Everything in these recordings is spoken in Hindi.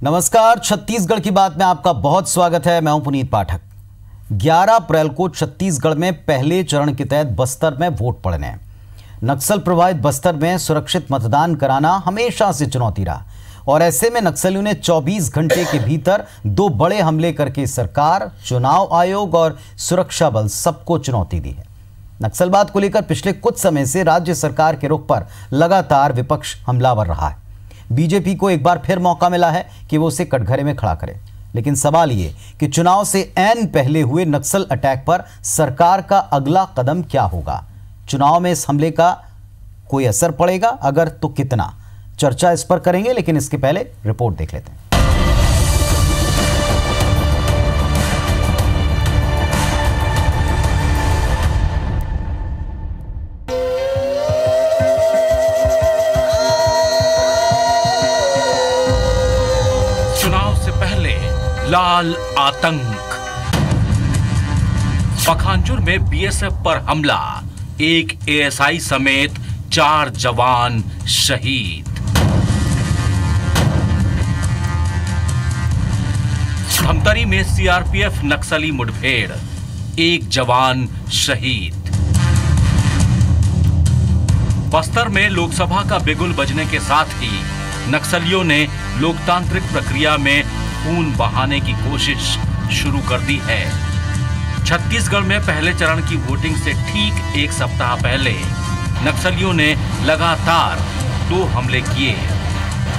नमस्कार, छत्तीसगढ़ की बात में आपका बहुत स्वागत है। मैं हूं पुनीत पाठक। 11 अप्रैल को छत्तीसगढ़ में पहले चरण के तहत बस्तर में वोट पड़ने हैं। नक्सल प्रभावित बस्तर में सुरक्षित मतदान कराना हमेशा से चुनौती रहा और ऐसे में नक्सलियों ने 24 घंटे के भीतर 2 बड़े हमले करके सरकार, चुनाव आयोग और सुरक्षा बल सबको चुनौती दी है। नक्सलवाद को लेकर पिछले कुछ समय से राज्य सरकार के रुख पर लगातार विपक्ष हमलावर रहा है। बीजेपी को एक बार फिर मौका मिला है कि वो उसे कटघरे में खड़ा करे, लेकिन सवाल ये कि चुनाव से ऐन पहले हुए नक्सल अटैक पर सरकार का अगला कदम क्या होगा? चुनाव में इस हमले का कोई असर पड़ेगा? अगर तो कितना? चर्चा इस पर करेंगे, लेकिन इसके पहले रिपोर्ट देख लेते हैं। लाल आतंक। पखांजूर में बीएसएफ पर हमला, एक एएसआई समेत 4 जवान शहीद। धमतरी में सीआरपीएफ नक्सली मुठभेड़, 1 जवान शहीद। बस्तर में लोकसभा का बिगुल बजने के साथ ही नक्सलियों ने लोकतांत्रिक प्रक्रिया में खून बहाने की कोशिश शुरू कर दी है। छत्तीसगढ़ में पहले चरण की वोटिंग से ठीक 1 सप्ताह पहले नक्सलियों ने लगातार 2 हमले किए।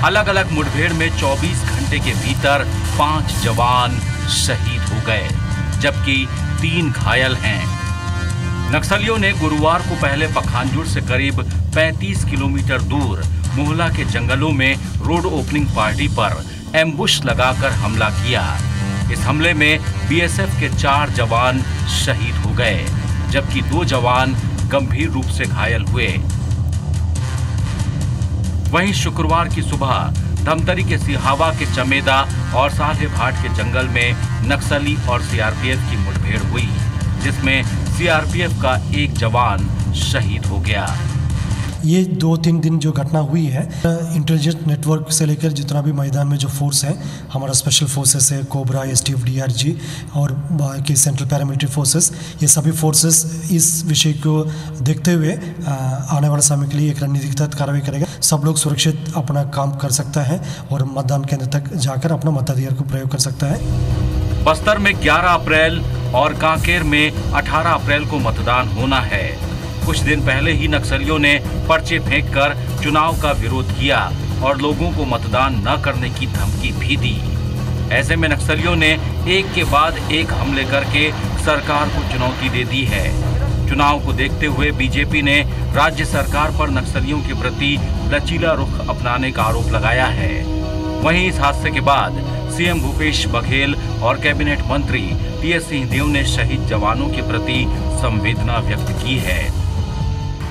अलग अलग मुठभेड़ में 24 घंटे के भीतर 5 जवान शहीद हो गए, जबकि 3 घायल हैं। नक्सलियों ने गुरुवार को पहले पखांजूर से करीब 35 किलोमीटर दूर मोहला के जंगलों में रोड ओपनिंग पार्टी पर एम्बुश लगाकर हमला किया। इस हमले में बीएसएफ के 4 जवान शहीद हो गए, जबकि 2 जवान गंभीर रूप से घायल हुए। वहीं शुक्रवार की सुबह धमतरी के सिहावा के चमेदा और सालेभाट के जंगल में नक्सली और सीआरपीएफ की मुठभेड़ हुई, जिसमें सीआरपीएफ का 1 जवान शहीद हो गया। ये 2-3 दिन जो घटना हुई है, इंटेलिजेंस नेटवर्क से लेकर जितना भी मैदान में जो फोर्स है, हमारा स्पेशल फोर्सेस है, कोबरा, एसटीएफ, डीआरजी और बाकी सेंट्रल पैरामिलिट्री फोर्सेस, ये सभी फोर्सेस इस विषय को देखते हुए आने वाले समय के लिए एक रणनीतिगत कार्रवाई करेगा। सब लोग सुरक्षित अपना काम कर सकता है और मतदान केंद्र तक जाकर अपना मताधिकार को प्रयोग कर सकता है। बस्तर में 11 अप्रैल और कांकेर में 18 अप्रैल को मतदान होना है। कुछ दिन पहले ही नक्सलियों ने पर्चे फेंककर चुनाव का विरोध किया और लोगों को मतदान न करने की धमकी भी दी। ऐसे में नक्सलियों ने एक के बाद एक हमले करके सरकार को चुनौती दे दी है। चुनाव को देखते हुए बीजेपी ने राज्य सरकार पर नक्सलियों के प्रति लचीला रुख अपनाने का आरोप लगाया है। वहीं इस हादसे के बाद सीएम भूपेश बघेल और कैबिनेट मंत्री टीएस सिंहदेव ने शहीद जवानों के प्रति संवेदना व्यक्त की है।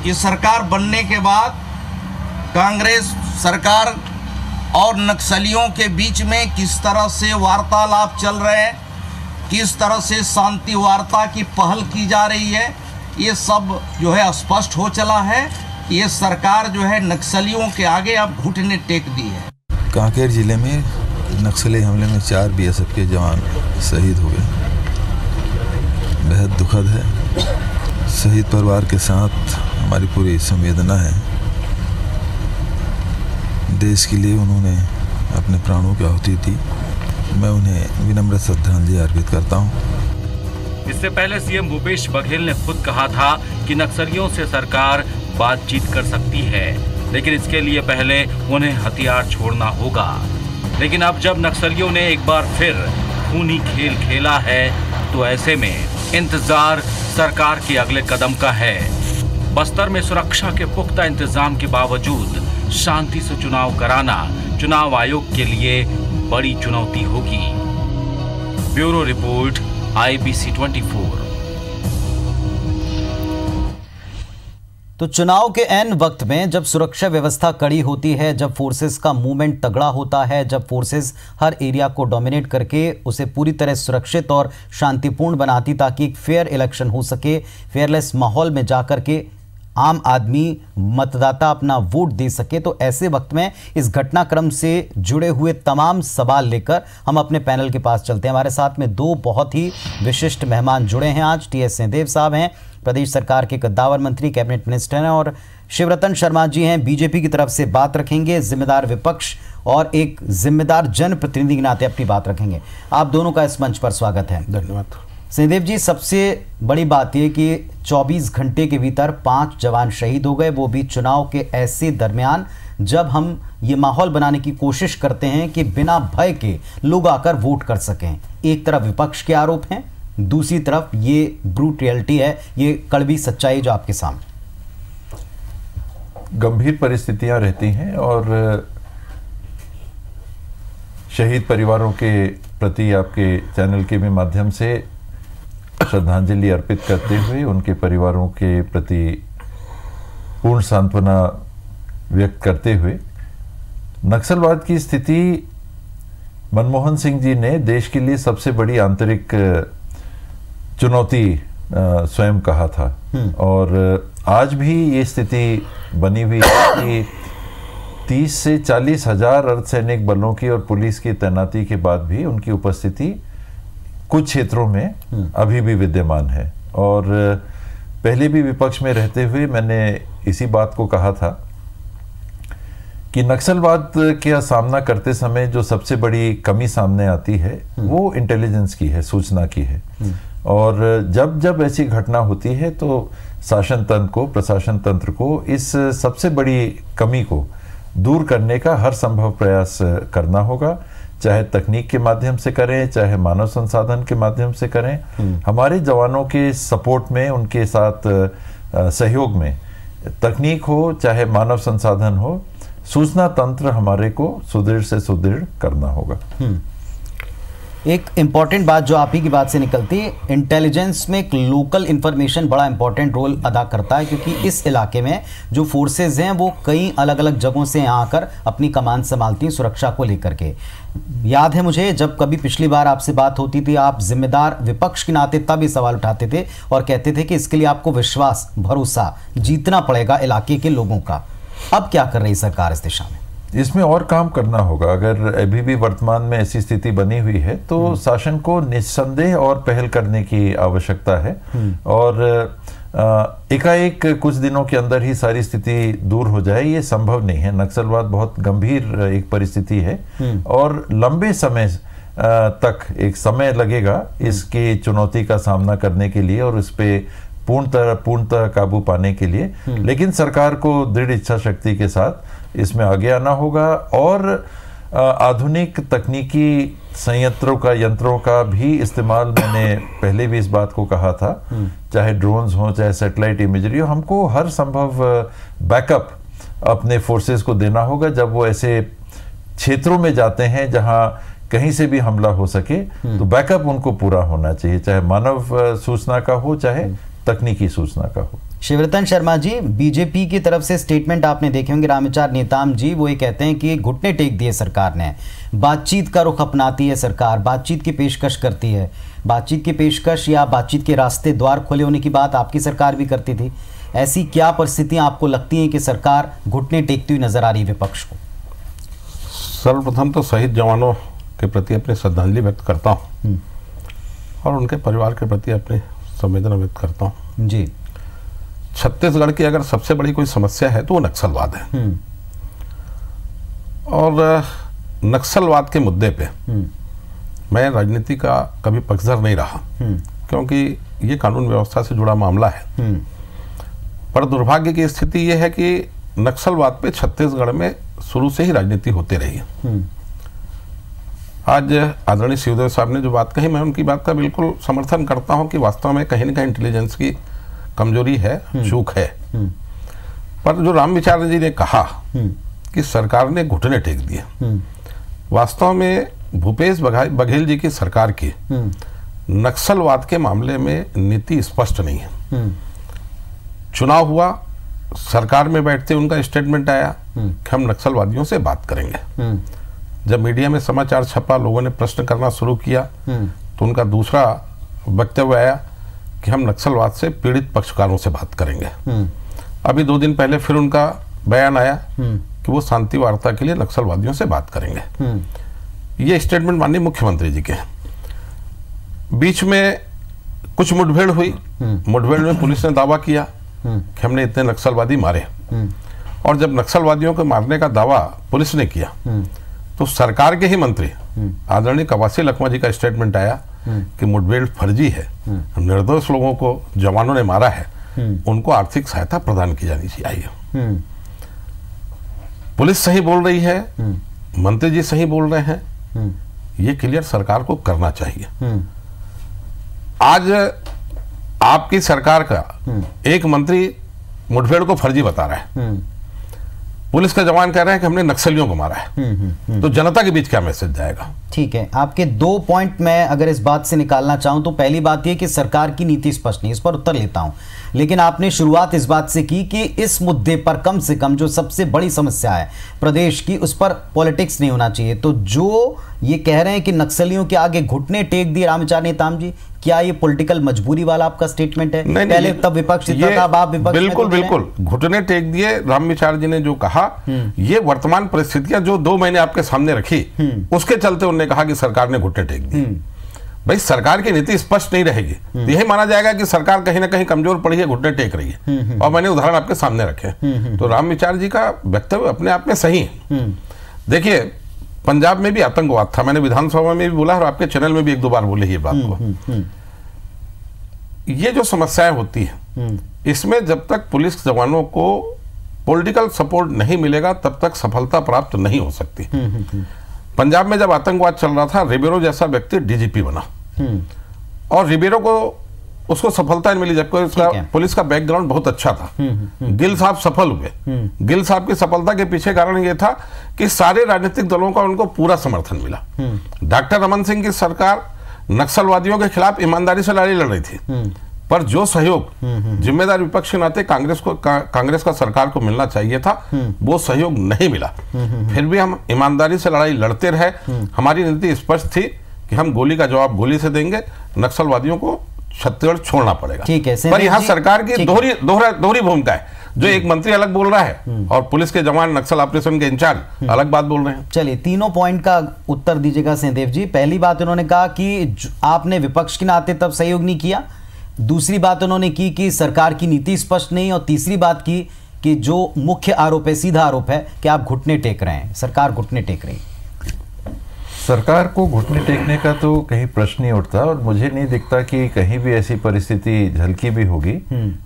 इस सरकार बनने के बाद कांग्रेस सरकार और नक्सलियों के बीच में किस तरह से वार्तालाप चल रहे हैं, किस तरह से शांति वार्ता की पहल की जा रही है, ये सब जो है स्पष्ट हो चला है। ये सरकार जो है नक्सलियों के आगे अब घुटने टेक दी है। कांकेर जिले में नक्सली हमले में 4 बीएसएफ के जवान शहीद हो गए। बेहद दुखद है। शहीद परिवार के साथ हमारी पूरी संवेदना है। देश के लिए उन्होंने अपने प्राणों की आहुति दी। मैं उन्हें विनम्र श्रद्धांजलि अर्पित करता हूं। इससे पहले सीएम भूपेश बघेल ने खुद कहा था कि नक्सलियों से सरकार बातचीत कर सकती है, लेकिन इसके लिए पहले उन्हें हथियार छोड़ना होगा। लेकिन अब जब नक्सलियों ने एक बार फिर खूनी खेल खेला है, तो ऐसे में इंतजार सरकार के अगले कदम का है। बस्तर में सुरक्षा के पुख्ता इंतजाम के बावजूद शांति से चुनाव कराना चुनाव आयोग के लिए बड़ी चुनौती होगी। Bureau report, IBC 24। तो चुनाव के ऐन वक्त में जब सुरक्षा व्यवस्था कड़ी होती है, जब फोर्सेस का मूवमेंट तगड़ा होता है, जब फोर्सेस हर एरिया को डोमिनेट करके उसे पूरी तरह सुरक्षित और शांतिपूर्ण बनाती ताकि एक फेयर इलेक्शन हो सके, फेयरलेस माहौल में जाकर के आम आदमी मतदाता अपना वोट दे सके। तो ऐसे वक्त में इस घटनाक्रम से जुड़े हुए तमाम सवाल लेकर हम अपने पैनल के पास चलते हैं। हमारे साथ में दो बहुत ही विशिष्ट मेहमान जुड़े हैं आज। टी.एस. सिंहदेव साहब हैं, प्रदेश सरकार के कद्दावर मंत्री, कैबिनेट मिनिस्टर हैं, और शिवरतन शर्मा जी हैं, बीजेपी की तरफ से बात रखेंगे, जिम्मेदार विपक्ष और एक जिम्मेदार जनप्रतिनिधि के नाते अपनी बात रखेंगे। आप दोनों का इस मंच पर स्वागत है। धन्यवाद। सिंहदेव जी, सबसे बड़ी बात यह कि 24 घंटे के भीतर 5 जवान शहीद हो गए, वो भी चुनाव के ऐसे दरमियान जब हम ये माहौल बनाने की कोशिश करते हैं कि बिना भय के लोग आकर वोट कर सकें। एक तरफ विपक्ष के आरोप हैं, दूसरी तरफ ये ब्रूट रियलिटी है, ये कड़वी सच्चाई जो आपके सामने। गंभीर परिस्थितियां रहती हैं और शहीद परिवारों के प्रति आपके चैनल के भी माध्यम से श्रद्धांजलि अर्पित करते हुए उनके परिवारों के प्रति पूर्ण सांत्वना व्यक्त करते हुए नक्सलवाद की स्थिति मनमोहन सिंह जी ने देश के लिए सबसे बड़ी आंतरिक चुनौती स्वयं कहा था। और आज भी ये स्थिति बनी हुई है कि 30 से 40 हजार अर्धसैनिक बलों की और पुलिस की तैनाती के बाद भी उनकी उपस्थिति कुछ क्षेत्रों में अभी भी विद्यमान है। और पहले भी विपक्ष में रहते हुए मैंने इसी बात को कहा था कि नक्सलवाद का सामना करते समय जो सबसे बड़ी कमी सामने आती है वो इंटेलिजेंस की है, सूचना की है। और जब जब ऐसी घटना होती है तो शासन तंत्र को, प्रशासन तंत्र को इस सबसे बड़ी कमी को दूर करने का हर संभव प्रयास करना होगा, चाहे तकनीक के माध्यम से करें, चाहे मानव संसाधन के माध्यम से करें। हमारे जवानों के सपोर्ट में, उनके साथ सहयोग में, तकनीक हो चाहे मानव संसाधन हो, सूचना तंत्र हमारे को सुदृढ़ से सुदृढ़ करना होगा। एक इंपॉर्टेंट बात जो आप ही की बात से निकलती है, इंटेलिजेंस में एक लोकल इंफॉर्मेशन बड़ा इंपॉर्टेंट रोल अदा करता है, क्योंकि इस इलाके में जो फोर्सेज हैं वो कई अलग अलग जगहों से यहाँ आकर अपनी कमान संभालती हैं सुरक्षा को लेकर के। याद है मुझे, जब कभी पिछली बार आपसे बात होती थी, आप जिम्मेदार विपक्ष के नाते तब ये सवाल उठाते थे और कहते थे कि इसके लिए आपको विश्वास, भरोसा जीतना पड़ेगा इलाके के लोगों का। अब क्या कर रही सरकार इस दिशा में? इसमें और काम करना होगा। अगर अभी भी वर्तमान में ऐसी स्थिति बनी हुई है तो शासन को निस्संदेह और पहल करने की आवश्यकता है। और एकाएक कुछ दिनों के अंदर ही सारी स्थिति दूर हो जाए ये संभव नहीं है। नक्सलवाद बहुत गंभीर एक परिस्थिति है और लंबे समय तक एक समय लगेगा इसकी चुनौती का सामना करने के लिए और इस पे पूर्णतः काबू पाने के लिए। लेकिन सरकार को दृढ़ इच्छा शक्ति के साथ इसमें आगे आना होगा और आधुनिक तकनीकी यंत्रों का भी इस्तेमाल, मैंने पहले भी इस बात को कहा था, चाहे ड्रोन्स हो चाहे सैटेलाइट इमेजरी हो, हमको हर संभव बैकअप अपने फोर्सेस को देना होगा जब वो ऐसे क्षेत्रों में जाते हैं जहां कहीं से भी हमला हो सके। तो बैकअप उनको पूरा होना चाहिए, चाहे मानव सूचना का हो चाहे तकनीकी सूचना का हो। शिवरतन शर्मा जी, बीजेपी की तरफ से स्टेटमेंट आपने देखे होंगे, रामविचार नेताम जी वो ये कहते हैं कि घुटने टेक दिए सरकार ने, बातचीत का रुख अपनाती है सरकार, बातचीत की पेशकश करती है। बातचीत की पेशकश या बातचीत के रास्ते द्वार खोले होने की बात आपकी सरकार भी करती थी। ऐसी क्या परिस्थितियां आपको लगती हैं कि सरकार घुटने टेकती हुई नजर आ रही है विपक्ष को? सर्वप्रथम तो शहीद जवानों के प्रति अपनी श्रद्धांजलि व्यक्त करता हूँ और उनके परिवार के प्रति अपनी संवेदना व्यक्त करता हूँ जी। छत्तीसगढ़ की अगर सबसे बड़ी कोई समस्या है तो वो नक्सलवाद है। और नक्सलवाद के मुद्दे पे मैं राजनीति का कभी पक्षधर नहीं रहा, क्योंकि ये कानून व्यवस्था से जुड़ा मामला है। पर दुर्भाग्य की स्थिति ये है कि नक्सलवाद पे छत्तीसगढ़ में शुरू से ही राजनीति होती रही है। आज आदरणीय सिंहदेव साहब ने जो बात कही, मैं उनकी बात का बिल्कुल समर्थन करता हूं कि वास्तव में कहीं न कहीं इंटेलिजेंस की कमजोरी है, चूक है। पर जो रामविचार जी ने कहा कि सरकार ने घुटने टेक दिए, वास्तव में भूपेश बघेल जी की सरकार की नक्सलवाद के मामले में नीति स्पष्ट नहीं है। चुनाव हुआ, सरकार में बैठते उनका स्टेटमेंट आया कि हम नक्सलवादियों से बात करेंगे। जब मीडिया में समाचार छपा, लोगों ने प्रश्न करना शुरू किया, तो उनका दूसरा वक्तव्य आया कि हम नक्सलवाद से पीड़ित पक्षकारों से बात करेंगे। अभी 2 दिन पहले फिर उनका बयान आया कि वो शांति वार्ता के लिए नक्सलवादियों से बात करेंगे। ये स्टेटमेंट माननीय मुख्यमंत्री जी के हैं। बीच में कुछ मुठभेड़ हुई, मुठभेड़ में पुलिस ने दावा किया कि हमने इतने नक्सलवादी मारे, और जब नक्सलवादियों को मारने का दावा पुलिस ने किया तो सरकार के ही मंत्री आदरणीय कवासी लखमा जी का स्टेटमेंट आया कि मुठभेड़ फर्जी है, निर्दोष लोगों को जवानों ने मारा है, उनको आर्थिक सहायता प्रदान की जानी चाहिए। पुलिस सही बोल रही है, मंत्री जी सही बोल रहे हैं, ये क्लियर सरकार को करना चाहिए। आज आपकी सरकार का एक मंत्री मुठभेड़ को फर्जी बता रहा है, पुलिस का जवान कह रहा है कि हमने नक्सलियों को मारा है, तो जनता के बीच क्या मैसेज जाएगा? ठीक है, आपके 2 पॉइंट मैं अगर इस बात से निकालना चाहूं तो पहली बात यह कि सरकार की नीति स्पष्ट नहीं, इस पर उत्तर लेता हूं, लेकिन आपने शुरुआत इस बात से की कि इस मुद्दे पर कम से कम जो सबसे बड़ी समस्या है प्रदेश की, उस पर पॉलिटिक्स नहीं होना चाहिए। तो जो ये कह रहे हैं कि नक्सलियों के आगे घुटने टेक दिए रामविचार नेताम जी, क्या ये पॉलिटिकल मजबूरी वाला आपका स्टेटमेंट है? नहीं, पहले तब विपक्ष था, अब आप विपक्ष में। बिल्कुल बिल्कुल, घुटने टेक दिए रामविचार जी ने जो कहा, ये वर्तमान परिस्थितियां जो 2 महीने आपके सामने रखी, उसके चलते उन्होंने कहा कि सरकार ने घुटने टेक दिए। भाई सरकार की नीति स्पष्ट नहीं रहेगी तो यही माना जाएगा कि सरकार कहीं ना कहीं कमजोर पड़ी है, घुटने टेक रही है। और मैंने उदाहरण आपके सामने रखे, तो रामविचार जी का वक्तव्य अपने आप में सही है। देखिए पंजाब में भी आतंकवाद था, मैंने विधानसभा में भी बोला और आपके चैनल में भी 1-2 बार बोले ये बात को। ये जो समस्याएं होती है, इसमें जब तक पुलिस जवानों को पॉलिटिकल सपोर्ट नहीं मिलेगा तब तक सफलता प्राप्त नहीं हो सकती। पंजाब में जब आतंकवाद चल रहा था, रिबेरो जैसा व्यक्ति डीजीपी बना और रिबेरो को उसको सफलता नहीं मिली, जबकि उसका पुलिस का बैकग्राउंड बहुत अच्छा था। गिल साहब सफल हुए। गिल साहब की सफलता के पीछे कारण यह था कि सारे राजनीतिक दलों का उनको पूरा समर्थन मिला। डॉक्टर रमन सिंह की सरकार नक्सलवादियों के खिलाफ ईमानदारी से लड़ाई लड़ रही थी, पर जो सहयोग जिम्मेदार विपक्ष के नाते कांग्रेस का सरकार को मिलना चाहिए था, वो सहयोग नहीं मिला। फिर भी हम ईमानदारी से लड़ाई लड़ते रहे। हमारी नीति स्पष्ट थी कि हम गोली का जवाब गोली से देंगे, नक्सलवादियों को छत्तीसगढ़ छोड़ना पड़ेगा। ठीक है, पर यहाँ सरकार की दोहरी भूमिका है। जो एक मंत्री अलग बोल रहा है और पुलिस के जवान नक्सल ऑपरेशन के इंचार्ज अलग बात बोल रहे हैं। चलिए तीनों पॉइंट का उत्तर दीजिएगा सिंहदेव जी। पहली बात उन्होंने कहा कि आपने विपक्ष के नाते तब सहयोग नहीं किया, दूसरी बात उन्होंने की कि सरकार की नीति स्पष्ट नहीं, और तीसरी बात की कि जो मुख्य आरोप है, सीधा आरोप है कि आप घुटने टेक रहे हैं, सरकार घुटने टेक रही है। सरकार को घुटने टेकने का तो कहीं प्रश्न नहीं उठता, और मुझे नहीं दिखता कि कहीं भी ऐसी परिस्थिति झलकी भी होगी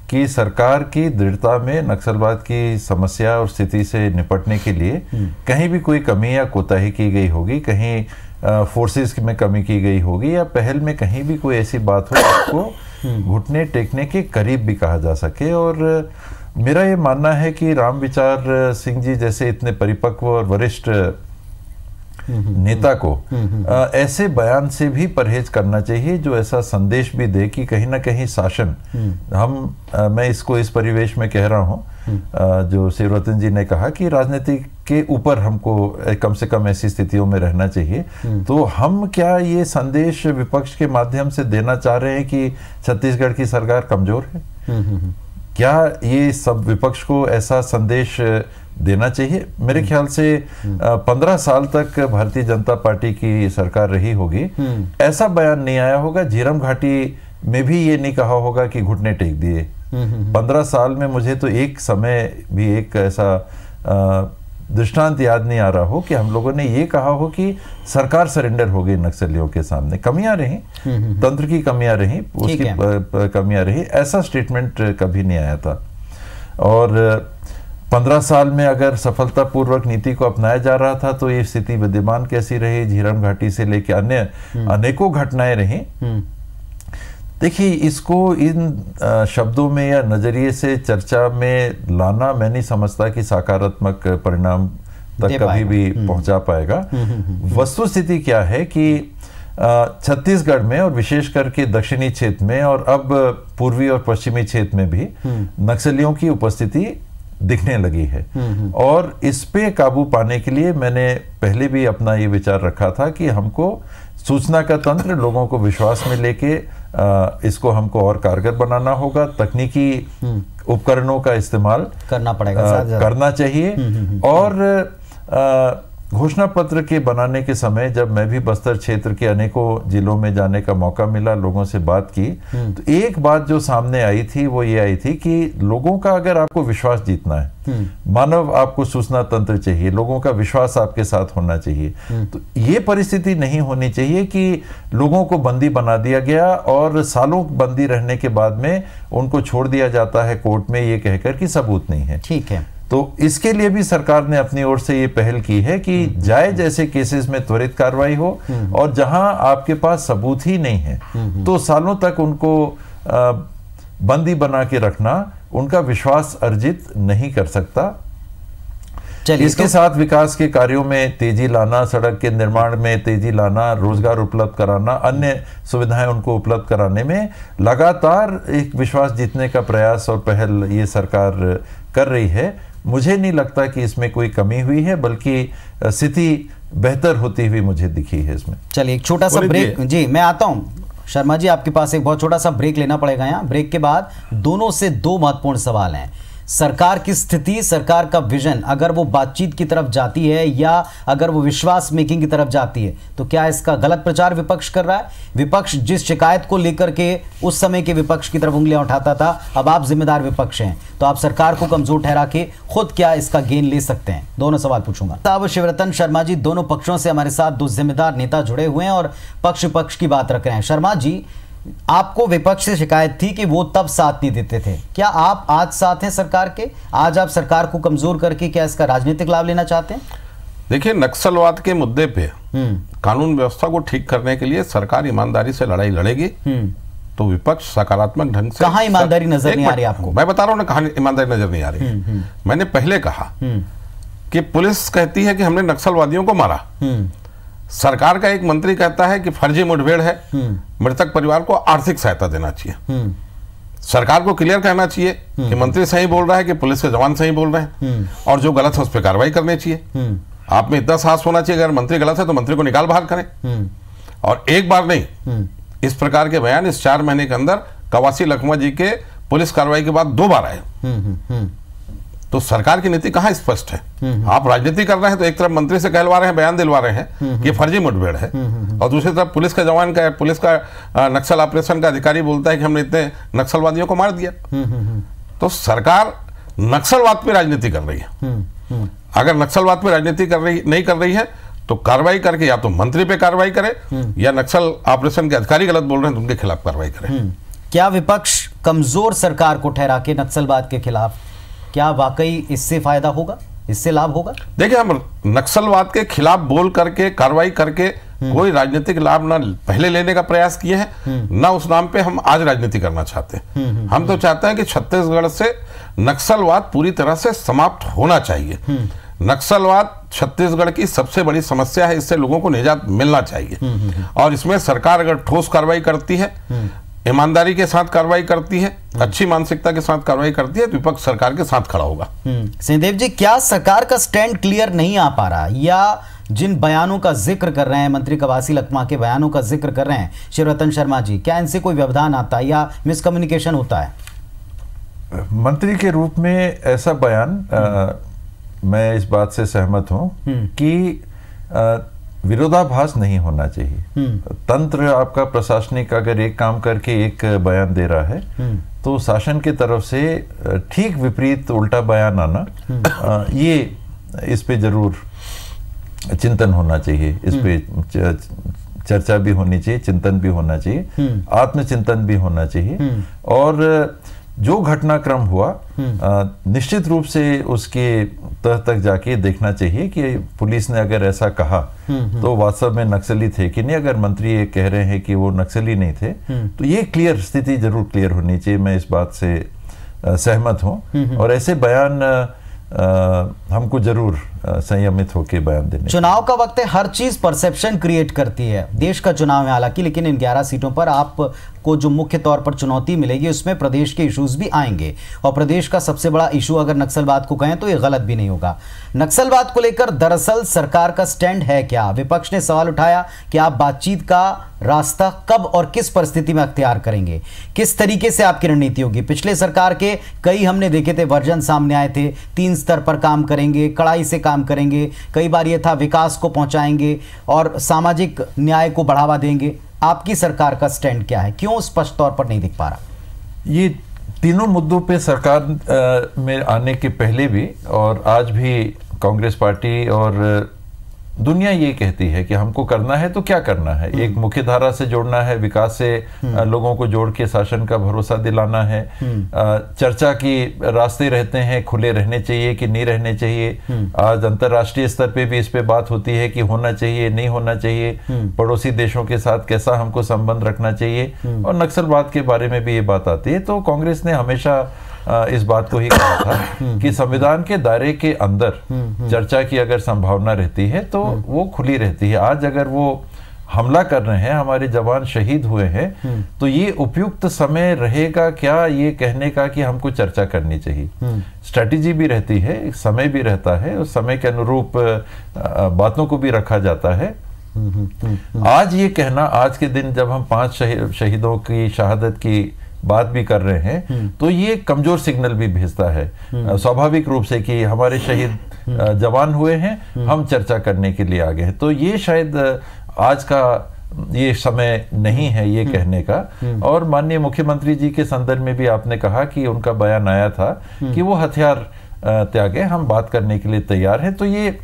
कि सरकार की दृढ़ता में नक्सलवाद की समस्या और स्थिति से निपटने के लिए कहीं भी कोई कमी या कोताही की गई होगी, कहीं फोर्सेस में कमी की गई होगी, या पहल में कहीं भी कोई ऐसी बात हो जिसको घुटने टेकने के करीब भी कहा जा सके। और मेरा ये मानना है कि रामविचार सिंह जी जैसे इतने परिपक्व और वरिष्ठ नेता को ऐसे बयान से भी परहेज करना चाहिए जो ऐसा संदेश भी दे कि कहीं ना कहीं शासन मैं इसको इस परिवेश में कह रहा हूं जो शिवरतन जी ने कहा कि राजनीति के ऊपर हमको कम से कम ऐसी स्थितियों में रहना चाहिए। तो हम क्या ये संदेश विपक्ष के माध्यम से देना चाह रहे हैं कि छत्तीसगढ़ की सरकार कमजोर है? क्या ये सब विपक्ष को ऐसा संदेश देना चाहिए? मेरे ख्याल से 15 साल तक भारतीय जनता पार्टी की सरकार रही होगी, ऐसा बयान नहीं आया होगा, झीरम घाटी में भी ये नहीं कहा होगा कि घुटने टेक दिए। 15 साल में मुझे तो एक समय भी एक ऐसा दृष्टांत याद नहीं आ रहा हो कि हम लोगों ने ये कहा हो कि सरकार सरेंडर हो गई नक्सलियों के सामने। कमियां रही, तंत्र की कमियां रही, उसकी कमियां रही, ऐसा स्टेटमेंट कभी नहीं आया था। और 15 साल में अगर सफलतापूर्वक नीति को अपनाया जा रहा था तो ये स्थिति विद्यमान कैसी रही, झीरम घाटी से लेकर अन्य अनेकों घटनाएं रही। देखिए, इसको इन शब्दों में या नजरिए से चर्चा में लाना मैं नहीं समझता कि सकारात्मक परिणाम तक कभी भी पहुंचा पाएगा। वस्तुस्थिति क्या है कि छत्तीसगढ़ में और विशेष करके दक्षिणी क्षेत्र में और अब पूर्वी और पश्चिमी क्षेत्र में भी नक्सलियों की उपस्थिति दिखने लगी है। और इस पे काबू पाने के लिए मैंने पहले भी अपना ये विचार रखा था कि हमको सूचना का तंत्र लोगों को विश्वास में लेके इसको हमको और कारगर बनाना होगा, तकनीकी उपकरणों का इस्तेमाल करना पड़ेगा, करना चाहिए। और घोषणा पत्र के बनाने के समय जब मैं भी बस्तर क्षेत्र के अनेकों जिलों में जाने का मौका मिला, लोगों से बात की, तो एक बात जो सामने आई थी वो ये आई थी कि लोगों का अगर आपको विश्वास जीतना है, मानव आपको सूचना तंत्र चाहिए, लोगों का विश्वास आपके साथ होना चाहिए, तो ये परिस्थिति नहीं होनी चाहिए कि लोगों को बंदी बना दिया गया और सालों बंदी रहने के बाद में उनको छोड़ दिया जाता है कोर्ट में ये कहकर कि सबूत नहीं है। ठीक है, तो इसके लिए भी सरकार ने अपनी ओर से ये पहल की है कि जायज ऐसे केसेस में त्वरित कार्रवाई हो, और जहां आपके पास सबूत ही नहीं है तो सालों तक उनको बंदी बना के रखना उनका विश्वास अर्जित नहीं कर सकता। इसके साथ विकास के कार्यों में तेजी लाना, सड़क के निर्माण में तेजी लाना, रोजगार उपलब्ध कराना, अन्य सुविधाएं उनको उपलब्ध कराने में लगातार एक विश्वास जीतने का प्रयास और पहल ये सरकार कर रही है। मुझे नहीं लगता कि इसमें कोई कमी हुई है, बल्कि स्थिति बेहतर होती हुई मुझे दिखी है इसमें। चलिए एक छोटा सा ब्रेक, जी मैं आता हूं शर्मा जी, आपके पास एक बहुत छोटा सा ब्रेक लेना पड़ेगा। यहाँ ब्रेक के बाद दोनों से दो महत्वपूर्ण सवाल हैं। सरकार की स्थिति, सरकार का विजन, अगर वो बातचीत की तरफ जाती है या अगर वो विश्वास मेकिंग की तरफ जाती है, तो क्या इसका गलत प्रचार विपक्ष कर रहा है? विपक्ष जिस शिकायत को लेकर के उस समय के विपक्ष की तरफ उंगलियां उठाता था, अब आप जिम्मेदार विपक्ष हैं, तो आप सरकार को कमजोर ठहरा के खुद क्या इसका गेन ले सकते हैं? दोनों सवाल पूछूंगा। साहब शिवरतन शर्मा जी, दोनों पक्षों से हमारे साथ दो जिम्मेदार नेता जुड़े हुए हैं और पक्ष की बात रख रहे हैं। शर्मा जी, आपको विपक्ष से शिकायत थी कि वो तब साथ नहीं देते थे, क्या आप आज साथ हैं सरकार के? आज आप सरकार को कमजोर करके क्या इसका राजनीतिक लाभ लेना चाहते हैं? देखिए, नक्सलवाद के मुद्दे पे कानून व्यवस्था को ठीक करने के लिए सरकार ईमानदारी से लड़ाई लड़ेगी, तो विपक्ष सकारात्मक ढंग से। कहां ईमानदारी नजर नहीं आ रही आपको? मैं बता रहा हूं ना, कहां ईमानदारी नजर नहीं आ रही। मैंने पहले कहा कि पुलिस कहती है कि हमने नक्सलवादियों को मारा, सरकार का एक मंत्री कहता है कि फर्जी मुठभेड़ है, मृतक परिवार को आर्थिक सहायता देना चाहिए। सरकार को क्लियर कहना चाहिए कि मंत्री सही बोल रहा है कि पुलिस के जवान सही बोल रहे हैं, और जो गलत है उस पर कार्रवाई करनी चाहिए। आप में इतना साहस होना चाहिए, अगर मंत्री गलत है तो मंत्री को निकाल बाहर करें। और एक बार नहीं, इस प्रकार के बयान इस 4 महीने के अंदर कवासी लखमा जी के पुलिस कार्रवाई के बाद 2 बार आए। तो सरकार की नीति कहां स्पष्ट है? आप राजनीति कर रहे हैं तो एक तरफ मंत्री से कहलवा रहे हैं, बयान दिलवा रहे हैं कि फर्जी मुठभेड़ है, और दूसरी तरफ पुलिस का जवान का, पुलिस का नक्सल ऑपरेशन का अधिकारी बोलता है कि हमने इतने नक्सलवादियों को मार दिया। तो सरकार नक्सलवाद पे राजनीति कर रही है। अगर नक्सलवाद पे राजनीति नहीं कर रही है तो कार्रवाई करके या तो मंत्री पे कार्रवाई करे, या नक्सल ऑपरेशन के अधिकारी गलत बोल रहे हैं तो उनके खिलाफ कार्रवाई करे। क्या विपक्ष कमजोर सरकार को ठहरा के नक्सलवाद के खिलाफ, क्या वाकई इससे फायदा होगा, इससे लाभ होगा? देखिए, हम नक्सलवाद के खिलाफ बोल करके, कार्रवाई करके कोई राजनीतिक लाभ ना पहले लेने का प्रयास किए हैं, ना उस नाम पे हम आज राजनीति करना चाहते हैं। हम तो चाहते हैं कि छत्तीसगढ़ से नक्सलवाद पूरी तरह से समाप्त होना चाहिए। नक्सलवाद छत्तीसगढ़ की सबसे बड़ी समस्या है, इससे लोगों को निजात मिलना चाहिए। और इसमें सरकार अगर ठोस कार्रवाई करती है, ईमानदारी के साथ कार्रवाई करती है, अच्छी मानसिकता के साथ कार्रवाई करती है, तो विपक्ष सरकार के साथ खड़ा होगा। सिंहदेव जी, क्या सरकार का स्टैंड क्लियर नहीं आ पा रहा, या जिन बयानों का जिक्र कर रहे हैं, मंत्री कवासी लखमा के बयानों का जिक्र कर रहे हैं शिवरतन शर्मा जी, क्या इनसे कोई व्यवधान आता है या मिसकम्युनिकेशन होता है? मंत्री के रूप में ऐसा बयान, मैं इस बात से सहमत हूं कि विरोधाभास नहीं होना चाहिए। तंत्र आपका प्रशासनिक अगर एक काम करके एक बयान दे रहा है, तो शासन की तरफ से ठीक विपरीत उल्टा बयान आना, ये इस पे जरूर चिंतन होना चाहिए, इस पे चर्चा भी होनी चाहिए, चिंतन भी होना चाहिए, आत्मचिंतन भी होना चाहिए। और जो घटनाक्रम हुआ, निश्चित रूप से उसके तह तक जाके देखना चाहिए कि पुलिस ने अगर ऐसा कहा तो वास्तव में नक्सली थे कि नहीं। अगर मंत्री ये कह रहे हैं कि वो नक्सली नहीं थे, तो ये क्लियर स्थिति जरूर क्लियर होनी चाहिए। मैं इस बात से सहमत हूं, और ऐसे बयान हमको जरूर संयमित होकर बयान देने। चुनाव का वक्त है, हर चीज परसेप्शन क्रिएट करती है। देश का चुनाव है हालांकि, लेकिन इन 11 सीटों पर आप को जो मुख्य तौर पर चुनौती मिलेगी उसमें प्रदेश के इश्यूज भी आएंगे, और प्रदेश का सबसे बड़ा इशू अगर नक्सलवाद को कहें तो ये गलत भी नहीं होगा। नक्सलवाद को लेकर दरअसल सरकार का स्टैंड है क्या? विपक्ष ने सवाल उठाया कि आप बातचीत का रास्ता कब और किस परिस्थिति में अख्तियार करेंगे, किस तरीके से आपकी रणनीति होगी। पिछले सरकार के कई हमने देखे थे वर्जन सामने आए थे, 3 स्तर पर काम करेंगे, कड़ाई से काम करेंगे, कई बार ये था विकास को पहुंचाएंगे और सामाजिक न्याय को बढ़ावा देंगे। आपकी सरकार का स्टैंड क्या है, क्यों स्पष्ट तौर पर नहीं दिख पा रहा? ये तीनों मुद्दों पे सरकार में आने के पहले भी और आज भी कांग्रेस पार्टी और दुनिया ये कहती है कि हमको करना है तो क्या करना है। एक मुख्य धारा से जोड़ना है, विकास से लोगों को जोड़ के शासन का भरोसा दिलाना है। चर्चा की रास्ते रहते हैं, खुले रहने चाहिए कि नहीं रहने चाहिए। आज अंतर्राष्ट्रीय स्तर पे भी इस पे बात होती है कि होना चाहिए नहीं होना चाहिए, पड़ोसी देशों के साथ कैसा हमको संबंध रखना चाहिए, और नक्सलवाद के बारे में भी ये बात आती है। तो कांग्रेस ने हमेशा इस बात को ही कहा था कि संविधान के दायरे के अंदर चर्चा की अगर संभावना रहती है तो वो खुली रहती है। आज अगर वो हमला कर रहे हैं, हमारे जवान शहीद हुए हैं, तो ये उपयुक्त समय रहेगा क्या ये कहने का कि हमको चर्चा करनी चाहिए। स्ट्रैटेजी भी रहती है, समय भी रहता है, उस समय के अनुरूप बातों को भी रखा जाता है। आज ये कहना, आज के दिन जब हम 5 शहीदों की शहादत की बात भी कर रहे हैं तो ये कमजोर सिग्नल भी भेजता है स्वाभाविक रूप से कि हमारे शहीद जवान हुए हैं, हम चर्चा करने के लिए आ गए हैं। तो ये शायद आज का ये समय नहीं है ये कहने का। और माननीय मुख्यमंत्री जी के संदर्भ में भी आपने कहा कि उनका बयान आया था कि वो हथियार त्यागे, हम बात करने के लिए तैयार हैं। तो ये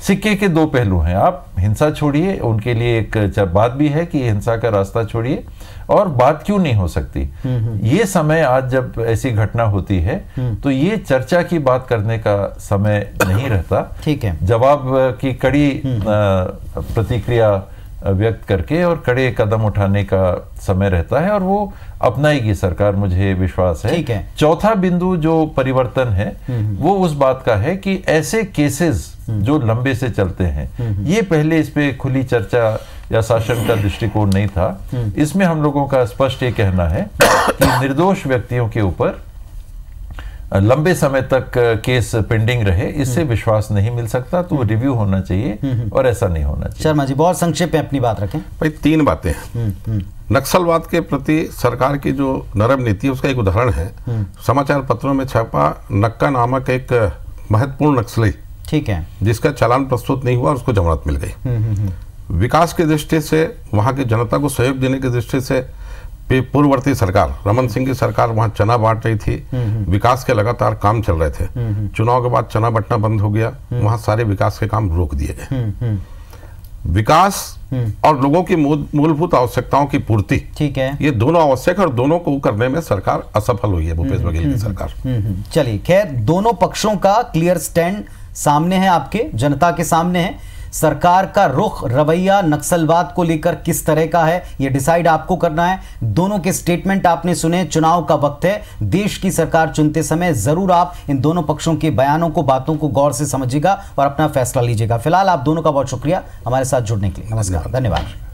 सिक्के के 2 पहलू हैं। आप हिंसा छोड़िए, उनके लिए एक बात भी है कि हिंसा का रास्ता छोड़िए, और बात क्यों नहीं हो सकती। ये समय आज जब ऐसी घटना होती है तो ये चर्चा की बात करने का समय नहीं रहता। ठीक है, जवाब की कड़ी प्रतिक्रिया व्यक्त करके और कड़े कदम उठाने का समय रहता है, और वो अपनाएगी सरकार, मुझे विश्वास है। ठीक है। चौथा बिंदु जो परिवर्तन है वो उस बात का है कि ऐसे केसेस जो लंबे से चलते हैं, ये पहले इस पे खुली चर्चा या शासन का दृष्टिकोण नहीं था। इसमें हम लोगों का स्पष्ट ये कहना है कि निर्दोष व्यक्तियों के ऊपर लंबे समय तक केस पेंडिंग रहे, इससे विश्वास नहीं मिल सकता। तो रिव्यू होना चाहिए और ऐसा नहीं होना चाहिए। शर्मा जी बहुत संक्षेप में अपनी बात रखें। भाई 3 बातें हैं। नक्सलवाद के प्रति सरकार की जो नरम नीति है उसका एक उदाहरण है, समाचार पत्रों में छापा नक्का नामक एक महत्वपूर्ण नक्सली, ठीक है, जिसका चालान प्रस्तुत नहीं हुआ और उसको जमानत मिल गई। विकास की दृष्टि से, वहां की जनता को सहयोग देने की दृष्टि से पूर्ववर्ती सरकार रमन सिंह की सरकार वहां चना बांट रही थी, विकास के लगातार काम चल रहे थे। चुनाव के बाद चना बंटना बंद हो गया, वहां सारे विकास के काम रोक दिए गए। विकास और लोगों की मूलभूत आवश्यकताओं की पूर्ति, ठीक है, ये दोनों आवश्यक है और दोनों को करने में सरकार असफल हुई है, भूपेश बघेल की सरकार। चलिए, खैर दोनों पक्षों का क्लियर स्टैंड सामने है, आपके जनता के सामने है। सरकार का रुख, रवैया नक्सलवाद को लेकर किस तरह का है ये डिसाइड आपको करना है। दोनों के स्टेटमेंट आपने सुने, चुनाव का वक्त है, देश की सरकार चुनते समय जरूर आप इन दोनों पक्षों के बयानों को, बातों को गौर से समझिएगा और अपना फैसला लीजिएगा। फिलहाल आप दोनों का बहुत शुक्रिया हमारे साथ जुड़ने के लिए। नमस्कार, धन्यवाद।